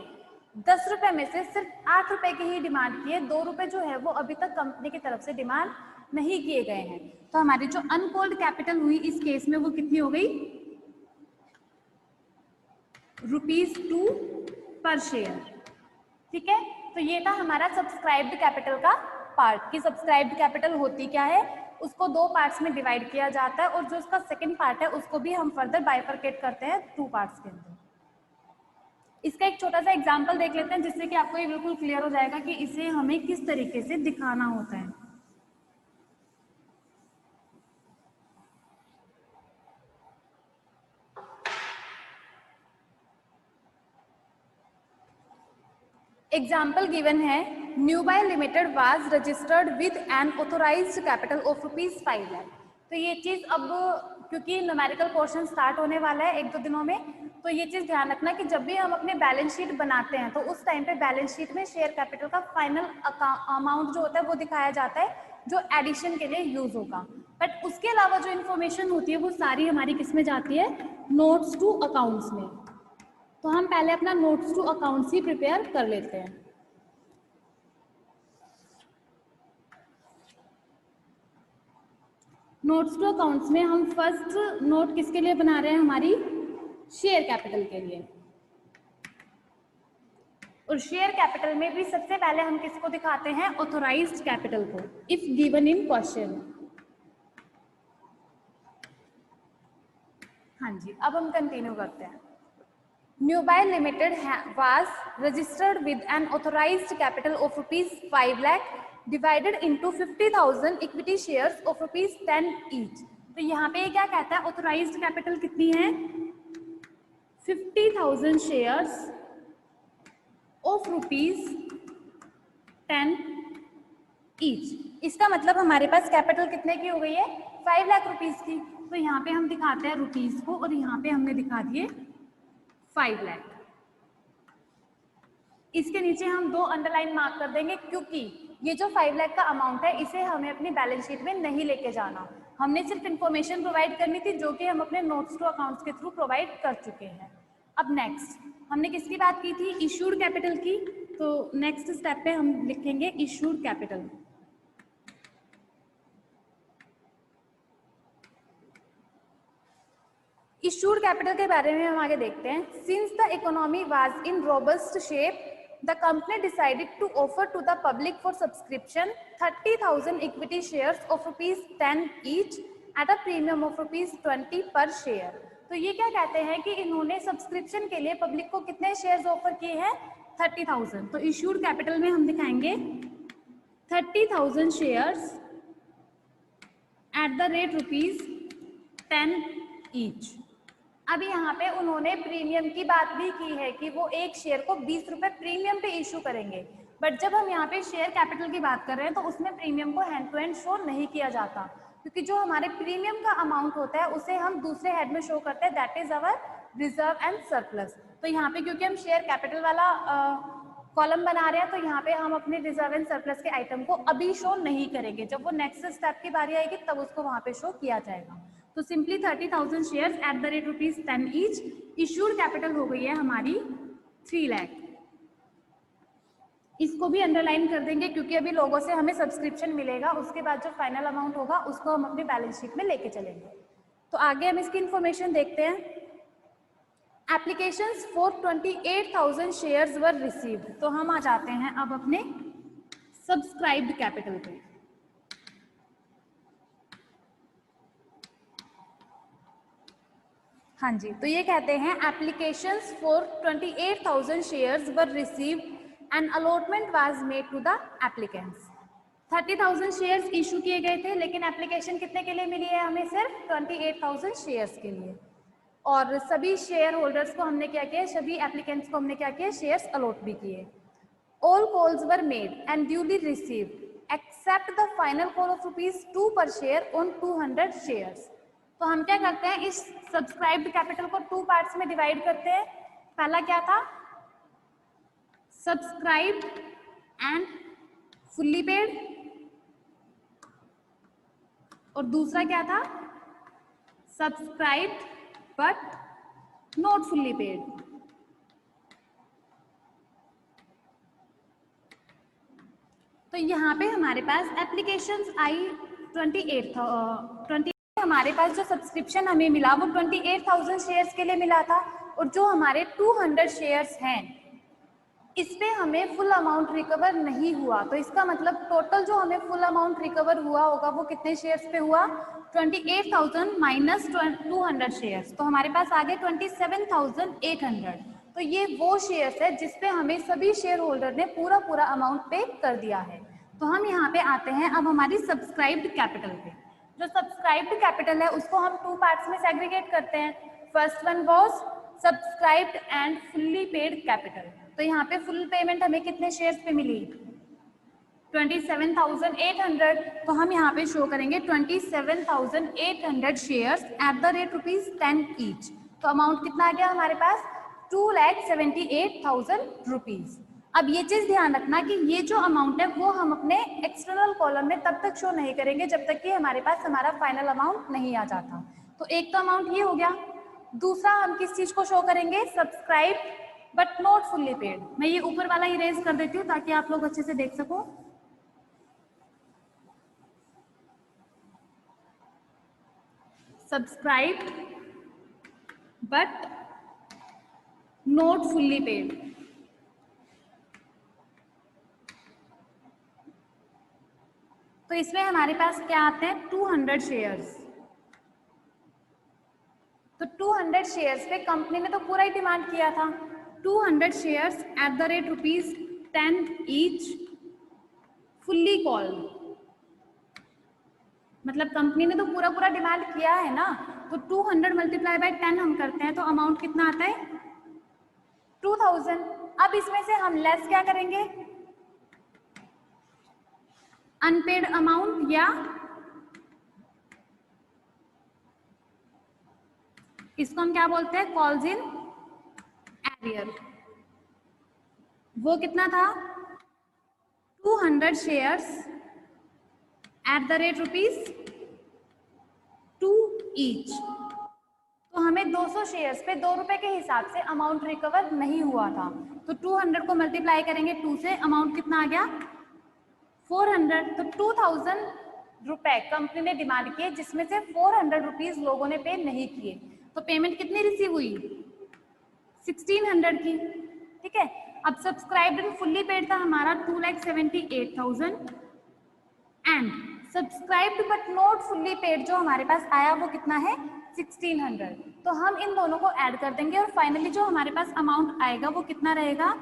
10 रुपए में से सिर्फ 8 रुपए की ही डिमांड की है, 2 रुपए जो है वो अभी तक कंपनी की तरफ से डिमांड नहीं किए गए हैं। तो हमारी जो अनकॉल्ड कैपिटल हुई इस केस में वो कितनी हो गई? ₹2 पर शेयर। ठीक है, तो ये था हमारा सब्सक्राइब्ड कैपिटल का पार्ट की सब्सक्राइब्ड कैपिटल होती क्या है, उसको 2 पार्ट्स में डिवाइड किया जाता है, और जो उसका सेकंड पार्ट है उसको भी हम फर्दर बाइफरकेट करते हैं 2 पार्ट्स के अंदर। इसका एक छोटा सा एग्जांपल देख लेते हैं जिससे कि आपको ये बिल्कुल क्लियर हो जाएगा कि इसे हमें किस तरीके से दिखाना होता है। एग्जाम्पल गिवन है, Newby Limited was registered with an authorised capital of ₹5 lakh. तो ये चीज़ अब क्योंकि न्यूमेरिकल पोर्शन स्टार्ट होने वाला है 1-2 दिनों में, तो ये चीज़ ध्यान रखना कि जब भी हम अपने बैलेंस शीट बनाते हैं तो उस टाइम पे बैलेंस शीट में शेयर कैपिटल का फाइनल अमाउंट जो होता है वो दिखाया जाता है जो एडिशन के लिए यूज होगा। बट उसके अलावा जो इन्फॉर्मेशन होती है वो सारी हमारी किस में जाती है, नोट्स टू अकाउंट्स में। तो हम पहले अपना नोट्स टू अकाउंट्स ही प्रिपेयर कर लेते हैं। नोट्स टू अकाउंट्स में हम फर्स्ट नोट किसके लिए बना रहे हैं, हमारी शेयर कैपिटल के लिए। और शेयर कैपिटल में भी सबसे पहले हम किसको दिखाते हैं, ऑथोराइज्ड कैपिटल को, इफ गिवन इन क्वेश्चन। हाँ जी, अब हम कंटिन्यू करते हैं। Newby Limited was registered with an authorised capital of ₹5 lakh divided into 50,000 equity shares of ₹10 each. तो यहाँ पे क्या कहता है, ऑथोराइज्ड कैपिटल कितनी है, 50,000 शेयर्स ऑफ ₹10 ईच। इसका मतलब हमारे पास कैपिटल कितने की हो गई है, 5 लाख रुपीज की। तो यहाँ पे हम दिखाते हैं रुपीज को और यहाँ पे हमने दिखा दिए 5 लाख। इसके नीचे हम 2 अंडरलाइन मार्क कर देंगे क्योंकि ये जो 5 लाख का अमाउंट है इसे हमें अपनी बैलेंस शीट में नहीं लेके जाना, हमने सिर्फ इन्फॉर्मेशन प्रोवाइड करनी थी जो कि हम अपने नोट्स टू अकाउंट्स के थ्रू प्रोवाइड कर चुके हैं। अब नेक्स्ट हमने किसकी बात की थी, इशूड कैपिटल की। तो नेक्स्ट स्टेप पे हम लिखेंगे इशूड कैपिटल। इशूड कैपिटल के बारे में हम आगे देखते हैं। Since the economy was in robust shape, the company decided to offer to the public for subscription 30,000 equity shares of ₹10 each at a premium of ₹20 per share। तो ये क्या कहते हैं कि इन्होंने सब्सक्रिप्शन के लिए पब्लिक को कितने शेयर्स ऑफर किए हैं, 30,000। तो इशूड कैपिटल में हम दिखाएंगे 30,000 shares at the rate ₹10 each. अभी यहाँ पे उन्होंने प्रीमियम की बात भी की है कि वो एक शेयर को 20 रुपए प्रीमियम पे इशू करेंगे, बट जब हम यहाँ पे शेयर कैपिटल की बात कर रहे हैं तो उसमें प्रीमियम को हैंड टू हैंड शो नहीं किया जाता, क्योंकि जो हमारे प्रीमियम का अमाउंट होता है उसे हम दूसरे हेड में शो करते हैं, that is our reserve and surplus. तो यहाँ पे क्योंकि हम शेयर कैपिटल वाला कॉलम बना रहे हैं तो यहाँ पे हम अपने रिजर्व एंड सरप्लस के आइटम को अभी शो नहीं करेंगे, जब वो नेक्स्ट स्टेप की बारी आएगी तब उसको वहाँ पे शो किया जाएगा। तो simply 30,000 shares at the rate ₹10 each. Issued capital हो गई है हमारी 3 लाख। इसको भी अंडरलाइन कर देंगे क्योंकि अभी लोगों से हमें सब्सक्रिप्शन मिलेगा, उसके बाद जो फाइनल अमाउंट होगा उसको हम अपनी बैलेंस शीट में लेके चलेंगे। तो आगे हम इसकी इंफॉर्मेशन देखते हैं। Applications for 28,000 shares were received. तो हम आ जाते हैं अब अपने सब्सक्राइब्ड कैपिटल पे। हाँ जी, तो ये कहते हैं applications for 28,000 shares were received and allotment was made to the applicants. 30,000 shares issue किए गए थे, लेकिन एप्लीकेशन कितने के लिए मिली है हमें, सिर्फ 28,000 शेयर्स के लिए। और सभी शेयर होल्डर्स को हमने क्या किया, सभी एप्लीकेंट्स को हमने क्या किया, शेयर्स अलॉट भी किए। All calls were made and duly received accept the final call of ₹2 पर शेयर ऑन 200 शेयर्स। तो हम क्या करते हैं, इस सब्सक्राइब्ड कैपिटल को 2 पार्ट्स में डिवाइड करते हैं। पहला क्या था, सब्सक्राइब्ड एंड फुल्ली पेड, और दूसरा क्या था, subscribed but not fully paid. तो यहाँ पे हमारे पास एप्लीकेशंस आई 28 हमारे पास जो सब्सक्रिप्शन हमें मिला वो 28,000 शेयर्स के लिए मिला था, और जो हमारे 200 शेयर्स हैं इस पे हमें फुल अमाउंट रिकवर नहीं हुआ, तो इसका मतलब टोटल जो हमें फुल अमाउंट रिकवर हुआ होगा वो कितने शेयर्स पे हुआ, 28,000 माइनस 200 शेयर्स, तो हमारे पास आ गए 27,800। तो ये वो शेयर्स है जिसपे हमें सभी शेयर होल्डर ने पूरा पूरा अमाउंट पे कर दिया है। तो हम यहाँ पे आते हैं अब हमारी सब्सक्राइब्ड कैपिटल पे। जो सब्सक्राइब्ड कैपिटल है उसको हम 2 पार्ट्स में सेग्रीगेट करते हैं। First one was subscribed and fully paid capital. तो यहाँ पे फुल पेमेंट हमें कितने शेयर्स पे मिली, 27,800। तो हम यहाँ पे शो करेंगे 27,800 shares at the rate ₹10 each. तो अमाउंट कितना आ गया हमारे पास, 2,78,000 रुपीज। अब ये चीज ध्यान रखना कि ये जो अमाउंट है वो हम अपने एक्सटर्नल कॉलम में तब तक शो नहीं करेंगे जब तक कि हमारे पास हमारा फाइनल अमाउंट नहीं आ जाता। तो एक तो अमाउंट ये हो गया। दूसरा हम किस चीज को शो करेंगे, subscribe but not fully paid. मैं ये ऊपर वाला इरेज कर देती हूँ ताकि आप लोग अच्छे से देख सको। Subscribe but not fully paid. तो इसमें हमारे पास क्या आते हैं, 200 शेयर्स। तो 200 शेयर्स पे कंपनी ने तो पूरा ही डिमांड किया था। 200 shares at the rate ₹10 each fully call. मतलब कंपनी ने तो पूरा पूरा डिमांड किया है ना, तो 200 मल्टीप्लाई बाय 10 हम करते हैं तो अमाउंट कितना आता है, 2000। अब इसमें से हम लेस क्या करेंगे, अनपेड अमाउंट या इसको हम क्या बोलते हैं, कॉल्स इन एरियर। वो कितना था, 200 shares at the rate ₹2 each. तो हमें 200 शेयर्स पे ₹2 के हिसाब से अमाउंट रिकवर नहीं हुआ था। तो 200 को मल्टीप्लाई करेंगे 2 से, अमाउंट कितना आ गया, 400। तो 2000 रुपए कंपनी ने डिमांड किए जिसमें से 400 रुपीज लोगों ने पे नहीं किए। तो पेमेंट कितनी रिसीव हुई, 1600 की। ठीक है, अब सब्सक्राइब्ड एंड फुल्ली पेड था हमारा 2,78,000 and subscribed but not fully paid जो हमारे पास आया वो कितना है, 1600। तो हम इन दोनों को ऐड कर देंगे और फाइनली जो हमारे पास अमाउंट आएगा वो कितना रहेगा,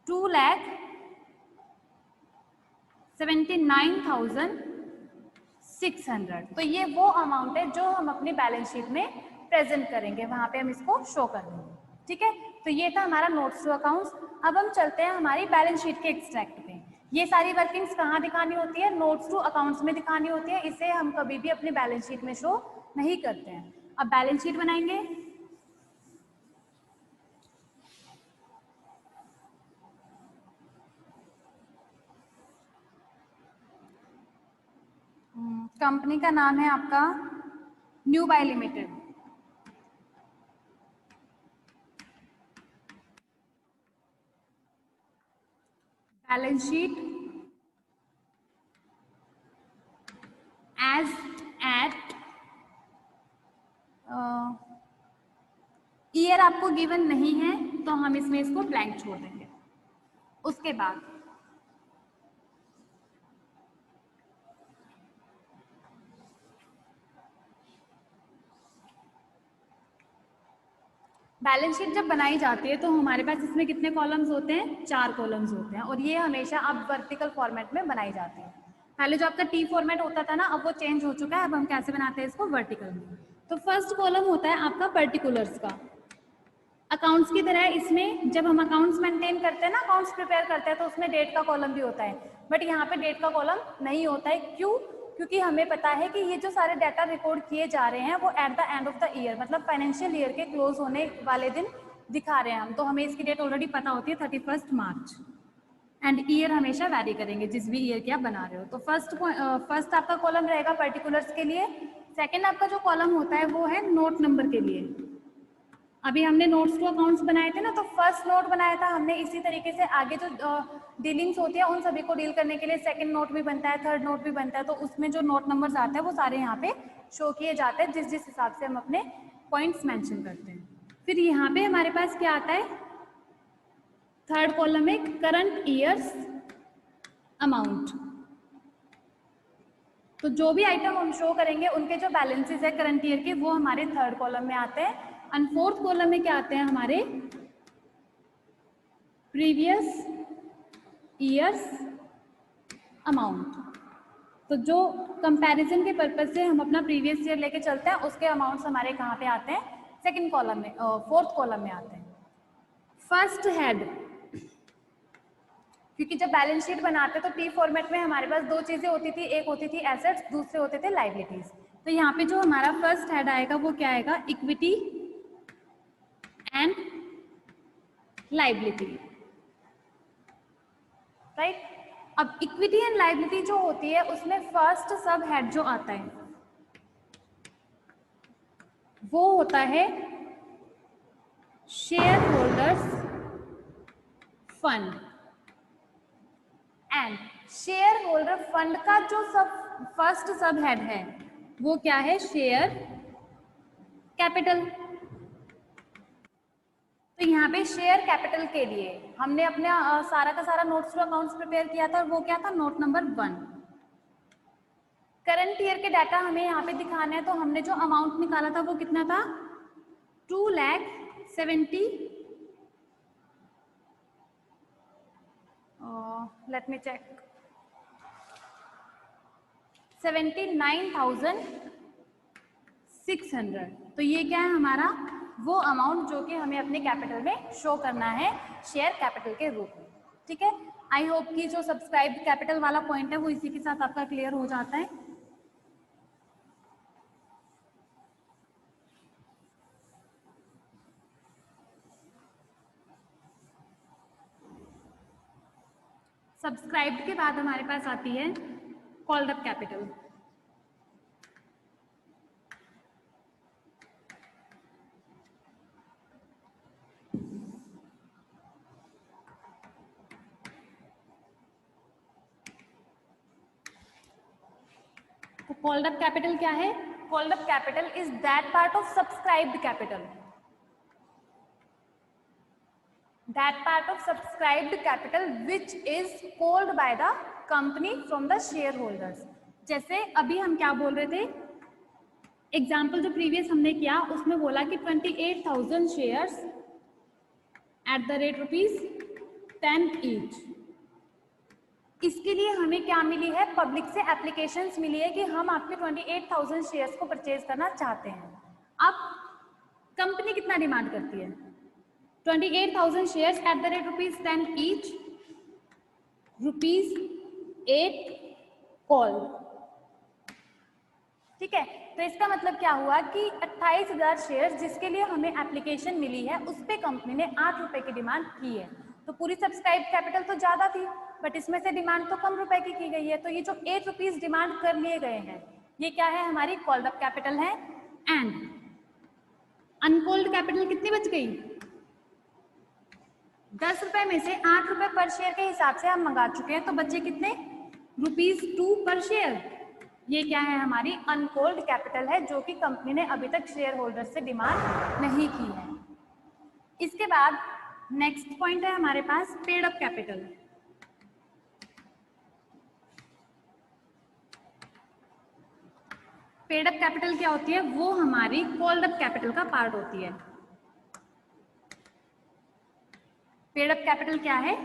2,79,600। तो ये वो अमाउंट है जो हम अपनी बैलेंस शीट में प्रेजेंट करेंगे, वहां पे हम इसको शो कर देंगे। ठीक है, तो ये था हमारा नोट्स टू अकाउंट्स। अब हम चलते हैं हमारी बैलेंस शीट के एक्सट्रैक्ट पे। ये सारी वर्किंग्स कहाँ दिखानी होती है, नोट्स टू अकाउंट्स में दिखानी होती है। इसे हम कभी भी अपनी बैलेंस शीट में शो नहीं करते हैं। अब बैलेंस शीट बनाएंगे। कंपनी का नाम है आपका New Buy Limited. Balance sheet as at year आपको गिवन नहीं है तो हम इसमें इसको ब्लैंक छोड़ देंगे। उसके बाद बैलेंस शीट जब बनाई जाती है तो हमारे पास इसमें कितने कॉलम्स होते हैं, 4 कॉलम्स होते हैं और ये हमेशा अब वर्टिकल फॉर्मेट में बनाई जाती है। पहले जो आपका टी फॉर्मेट होता था ना, अब वो चेंज हो चुका है। अब हम कैसे बनाते हैं इसको, वर्टिकल में। तो फर्स्ट कॉलम होता है आपका पर्टिकुलर्स का। अकाउंट्स की तरह इसमें जब हम अकाउंट्स मेंटेन करते हैं ना, अकाउंट्स प्रिपेयर करते हैं तो उसमें डेट का कॉलम भी होता है, बट यहाँ पे डेट का कॉलम नहीं होता है। क्यों, क्योंकि हमें पता है कि ये जो सारे डाटा रिकॉर्ड किए जा रहे हैं वो at the end of the year, मतलब फाइनेंशियल ईयर के क्लोज होने वाले दिन दिखा रहे हैं हम। तो हमें इसकी डेट ऑलरेडी पता होती है 31 मार्च। एंड ईयर हमेशा वैरी करेंगे जिस भी ईयर की आप बना रहे हो। तो फर्स्ट आपका कॉलम रहेगा पर्टिकुलर्स के लिए। सेकेंड आपका जो कॉलम होता है वो है नोट नंबर के लिए। अभी हमने नोट्स टू अकाउंट्स बनाए थे ना, तो फर्स्ट नोट बनाया था हमने, इसी तरीके से आगे जो डीलिंग्स होती है उन सभी को डील करने के लिए सेकंड नोट भी बनता है, थर्ड नोट भी बनता है। तो उसमें जो नोट नंबर्स आते हैं वो सारे यहाँ पे शो किए जाते हैं जिस जिस हिसाब से हम अपने पॉइंट्स मेंशन करते हैं। फिर यहाँ पे हमारे पास क्या आता है, थर्ड कॉलम में करंट ईयर्स अमाउंट। तो जो भी आइटम हम शो करेंगे उनके जो बैलेंसेस है करंट ईयर के वो हमारे थर्ड कॉलम में आते हैं। एंड फोर्थ कॉलम में क्या आते हैं हमारे प्रीवियस ईयर्स अमाउंट। तो जो कंपैरिजन के पर्पज से हम अपना प्रीवियस ईयर लेके चलते हैं उसके अमाउंट्स हमारे कहाँ पे आते हैं, सेकंड कॉलम में, फोर्थ कॉलम में आते हैं। फर्स्ट हेड, क्योंकि जब बैलेंस शीट बनाते तो टी फॉर्मेट में हमारे पास दो चीजें होती थी, एक होती थी एसेट्स, दूसरे होते थे लाइबिलिटीज। तो यहाँ पे जो हमारा फर्स्ट हेड आएगा वो क्या आएगा, इक्विटी एंड लाइबिलिटी, राइट। अब इक्विटी एंड लाइबिलिटी जो होती है उसमें फर्स्ट सब हेड जो आता है वो होता है share holders fund. And share holder fund का जो फर्स्ट सब हेड है वो क्या है, शेयर कैपिटल। तो यहाँ पे शेयर कैपिटल के लिए हमने अपने सारा का सारा नोट्स टू अकाउंट्स प्रिपेयर किया था और वो क्या था, नोट नंबर 1। करंट ईयर के डाटा हमें यहाँ पे दिखाना है, तो हमने जो अमाउंट निकाला था वो कितना था, 2,70,000, लेट मी चेक, 79,600। तो ये क्या है हमारा, वो अमाउंट जो कि हमें अपने कैपिटल में शो करना है शेयर कैपिटल के रूप में, ठीक है। आई होप कि जो सब्सक्राइब कैपिटल वाला पॉइंट है वो इसी के साथ आपका क्लियर हो जाता है। सब्सक्राइब्ड के बाद हमारे पास आती है कॉल्ड अप कैपिटल। तो कॉल्ड अप कैपिटल क्या है, called up capital is that part of subscribed capital, that part of subscribed capital which is called by the company from the shareholders। जैसे अभी हम क्या बोल रहे थे, एग्जाम्पल जो प्रीवियस हमने किया उसमें बोला कि 28,000 shares at the rate ₹10 each. इसके लिए हमें क्या मिली है, पब्लिक से एप्लीकेशंस मिली है कि हम आपके 28,000 शेयर्स को परचेज करना चाहते हैं। अब कंपनी कितना डिमांड करती है, 28,000 shares at the rate ₹10 each, ₹8 call, ठीक है। तो इसका मतलब क्या हुआ कि 28,000 शेयर जिसके लिए हमें एप्लीकेशन मिली है उस पे कंपनी ने 8 रुपए की डिमांड की है। तो पूरी सब्सक्राइब कैपिटल तो ज्यादा थी बट इसमें से डिमांड तो कम रुपए की गई है। तो ये जो ₹8 डिमांड कर लिए गए हैं ये क्या है, हमारी कॉल्ड अप कैपिटल है। एंड अनकॉल्ड कैपिटल कितनी बच गई, 10 रुपए में से 8 रुपए पर शेयर के हिसाब से हम मंगा चुके हैं, तो बच्चे कितने, ₹2 पर शेयर। ये क्या है, हमारी अनकॉल्ड कैपिटल है जो कि कंपनी ने अभी तक शेयर होल्डर से डिमांड नहीं की है। इसके बाद नेक्स्ट पॉइंट है हमारे पास paid up capital. Paid up capital क्या होती है, वो हमारी कॉल्ड अप कैपिटल का पार्ट होती है। पेड अप कैपिटल क्या है,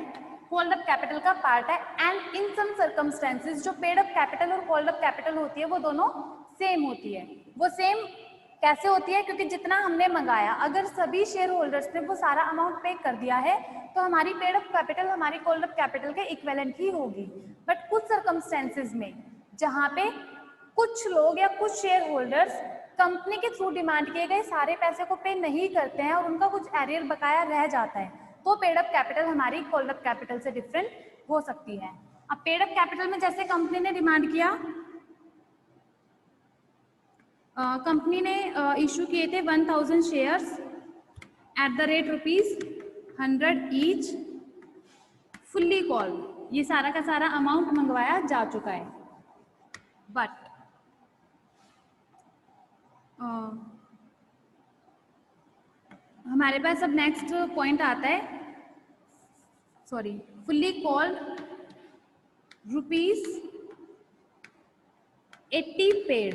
कॉल्ड अप कैपिटल का पार्ट है। एंड इन सम सर्कमस्टेंसेस जो पेड अप कैपिटल और कॉल्ड अप कैपिटल होती है वो दोनों सेम होती है। वो सेम कैसे होती है, क्योंकि जितना हमने मंगाया अगर सभी शेयर होल्डर्स ने वो सारा अमाउंट पे कर दिया है तो हमारी पेड अप कैपिटल हमारी कॉल्ड अप कैपिटल के इक्विवेलेंट ही होगी। बट कुछ सर्कमस्टेंसेस में जहाँ पे कुछ लोग या कुछ शेयर होल्डर्स कंपनी के थ्रू डिमांड किए गए सारे पैसे को पे नहीं करते हैं और उनका कुछ एरियर बकाया रह जाता है, तो पेड अप कैपिटल हमारी कॉल्ड अप कैपिटल से डिफरेंट हो सकती है। अब पेड अप कैपिटल में जैसे कंपनी ने डिमांड किया, कंपनी ने इशू किए थे 1,000 shares at the rate ₹100 each, fully call, ये सारा का सारा अमाउंट मंगवाया जा चुका है। बट हमारे पास अब नेक्स्ट पॉइंट आता है सॉरी फुल्ली कॉल्ड ₹80 पेड।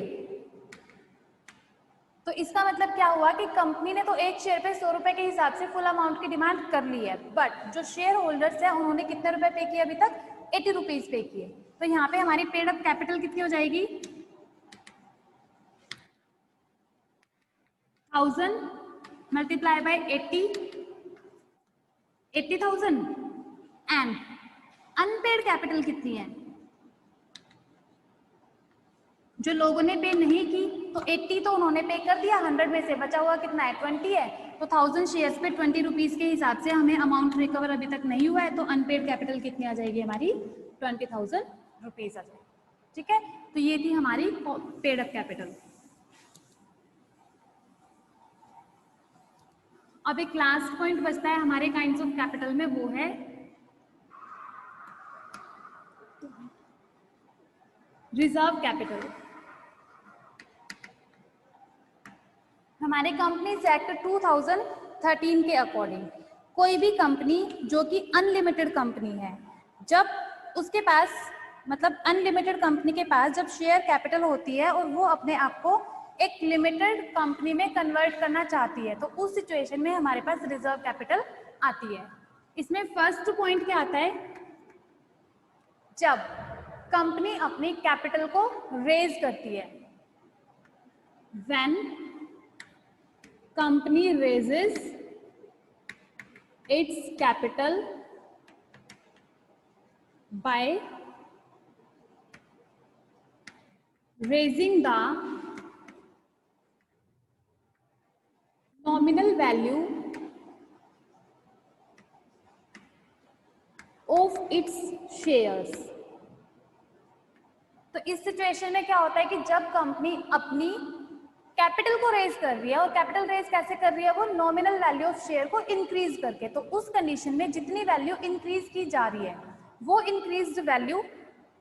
तो इसका मतलब क्या हुआ कि कंपनी ने तो एक शेयर पे 100 रुपए के हिसाब से फुल अमाउंट की डिमांड कर ली है, बट जो शेयर होल्डर्स है उन्होंने कितने रुपए पे किए अभी तक? 80 रुपीज पे किए। तो यहाँ पे हमारी पेड अप कैपिटल कितनी हो जाएगी? 1000 multiply by 80,000 and unpaid capital कितनी है? जो लोगों ने पे नहीं की तो 80 तो उन्होंने पे कर दिया, 100 में से बचा हुआ कितना है? 20 है। तो 1000 शेयर्स पे 20 रुपीज के हिसाब से हमें अमाउंट रिकवर अभी तक नहीं हुआ है, तो अनपेड कैपिटल कितनी आ जाएगी हमारी? 20,000 रुपीज आ जाएगी। ठीक है, तो ये थी हमारी पेड अप कैपिटल। अब एक लास्ट पॉइंट बचता है हमारे काइंड्स ऑफ कैपिटल में, वो है रिजर्व कैपिटल। हमारे कंपनीज एक्ट 2013 के अकॉर्डिंग कोई भी कंपनी जो कि अनलिमिटेड कंपनी है, जब उसके पास मतलब अनलिमिटेड कंपनी के पास जब शेयर कैपिटल होती है और वो अपने आप को एक लिमिटेड कंपनी में कन्वर्ट करना चाहती है, तो उस सिचुएशन में हमारे पास रिजर्व कैपिटल आती है। इसमें फर्स्ट पॉइंट क्या आता है? जब कंपनी अपनी कैपिटल को रेज करती है, when company raises its capital by raising the nominal value of its shares। तो इस सिचुएशन में क्या होता है कि जब कंपनी अपनी कैपिटल को रेज कर रही है, और कैपिटल रेज कैसे कर रही है? वो नॉमिनल वैल्यू ऑफ शेयर को इंक्रीज करके। तो उस कंडीशन में जितनी वैल्यू इंक्रीज की जा रही है वो इंक्रीज्ड वैल्यू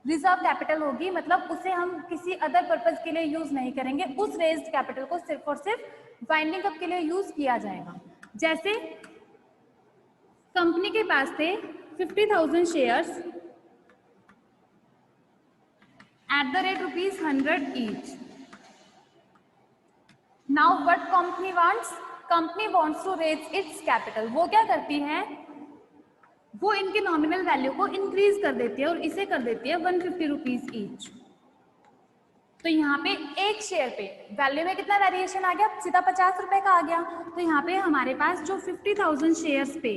रिजर्व कैपिटल होगी, मतलब उसे हम किसी अदर पर्पज के लिए यूज नहीं करेंगे, उस रेज्ड कैपिटल को सिर्फ और सिर्फ वाइंडिंग अप के लिए यूज किया जाएगा। जैसे कंपनी के पास थे 50,000 shares at the rate ₹100 each। Now what company wants? Company wants to raise its capital। वो क्या करती है? वो इनके नॉमिनल वैल्यू को इंक्रीज कर देती है और इसे कर देती है 150 रुपीज ईच। तो यहाँ पे एक शेयर पे वैल्यू में कितना वेरिएशन आ गया? सीधा 50 रुपए का आ गया। तो यहाँ पे हमारे पास जो 50,000 शेयर्स पे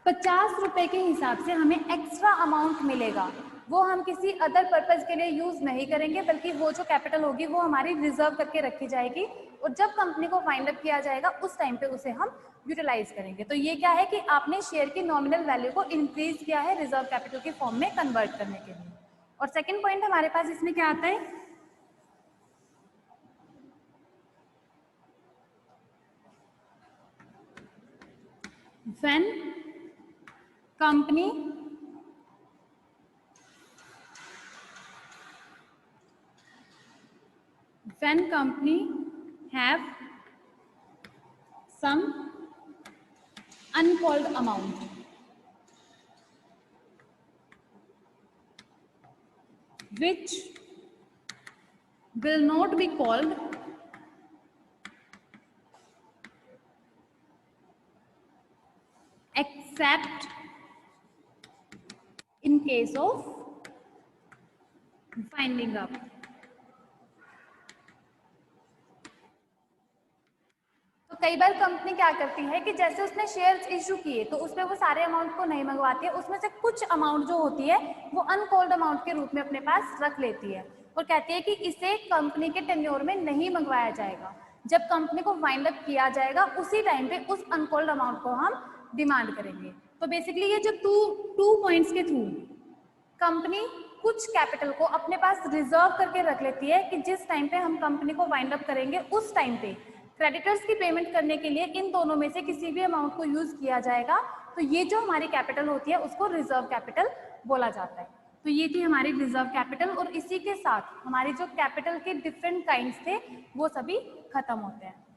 50 रुपए के हिसाब से हमें एक्स्ट्रा अमाउंट मिलेगा, वो हम किसी अदर पर्पज के लिए यूज नहीं करेंगे, बल्कि वो जो कैपिटल होगी वो हमारी रिजर्व करके रखी जाएगी, और जब कंपनी को फाइंड अप किया जाएगा उस टाइम पे उसे हम यूटिलाइज करेंगे। तो ये क्या है कि आपने शेयर की नॉमिनल वैल्यू को इंक्रीज किया है रिजर्व कैपिटल के फॉर्म में कन्वर्ट करने के लिए। और सेकेंड पॉइंट हमारे पास इसमें क्या आता है? When company have some uncalled amount which will not be called except in case of winding up। तो कई बार कंपनी क्या करती है कि जैसे उसने शेयर्स इशू किए तो उसमें वो सारे अमाउंट को नहीं मंगवाती है, उसमें से कुछ अमाउंट जो होती है वो अनकॉल्ड अमाउंट के रूप में अपने पास रख लेती है और कहती है कि इसे कंपनी के टेन्योर में नहीं मंगवाया जाएगा। जब कंपनी को वाइंड अप किया जाएगा उसी टाइम पे उस अनकॉल्ड अमाउंट को हम डिमांड करेंगे। तो बेसिकली ये जो टू पॉइंट्स के थ्रू कंपनी कुछ कैपिटल को अपने पास रिजर्व करके रख लेती है कि जिस टाइम पे हम कंपनी को वाइंड अप करेंगे उस टाइम पे क्रेडिटर्स की पेमेंट करने के लिए इन दोनों में से किसी भी अमाउंट को यूज किया जाएगा। तो ये जो हमारी कैपिटल होती है उसको रिजर्व कैपिटल बोला जाता है। तो ये थी हमारी रिजर्व कैपिटल, और इसी के साथ हमारी जो कैपिटल के डिफरेंट काइंड्स थे वो सभी खत्म होते हैं।